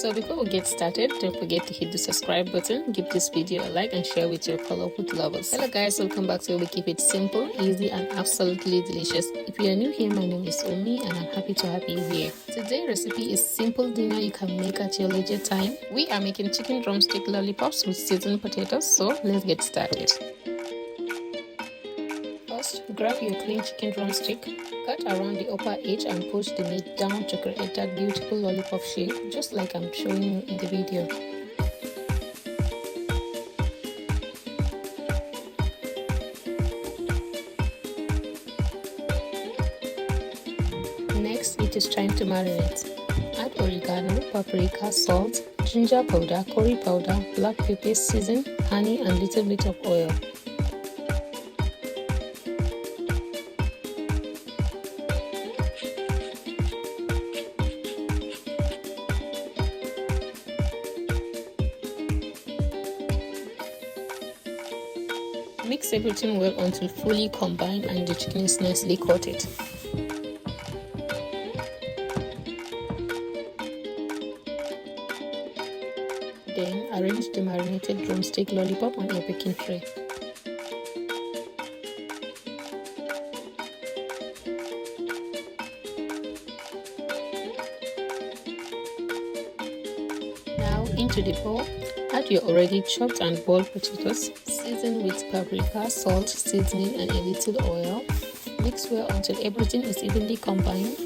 So before we get started, don't forget to hit the subscribe button, give this video a like and share with your colorful lovers. Hello guys, welcome back to where we keep it simple, easy and absolutely delicious. If you are new here, my name is Omi and I'm happy to have you here. Today's recipe is simple dinner you can make at your leisure time. We are making chicken drumstick lollipops with seasoned potatoes, so let's get started. First, grab your clean chicken drumstick, cut around the upper edge and push the meat down to create that beautiful lollipop shape, just like I'm showing you in the video. Next, it is time to marinate. Add oregano, paprika, salt, ginger powder, curry powder, black pepper, season, honey and little bit of oil. Mix everything well until fully combined and the chicken is nicely coated. Then arrange the marinated drumstick lollipop on a baking tray. Now into the bowl, add your already chopped and boiled potatoes, season with paprika, salt, seasoning and a little oil. Mix well until everything is evenly combined.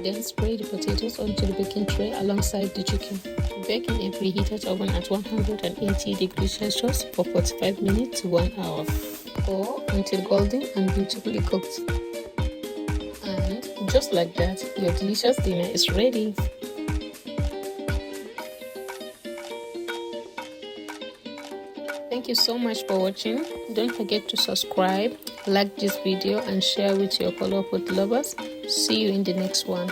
Then spray the potatoes onto the baking tray alongside the chicken. Bake in a preheated oven at 180 degrees Celsius for 45 minutes to 1 hour, or until golden and beautifully cooked. And just like that, your delicious dinner is ready. Thank you so much for watching. Don't forget to subscribe, like this video and share with your colorful lovers. See you in the next one.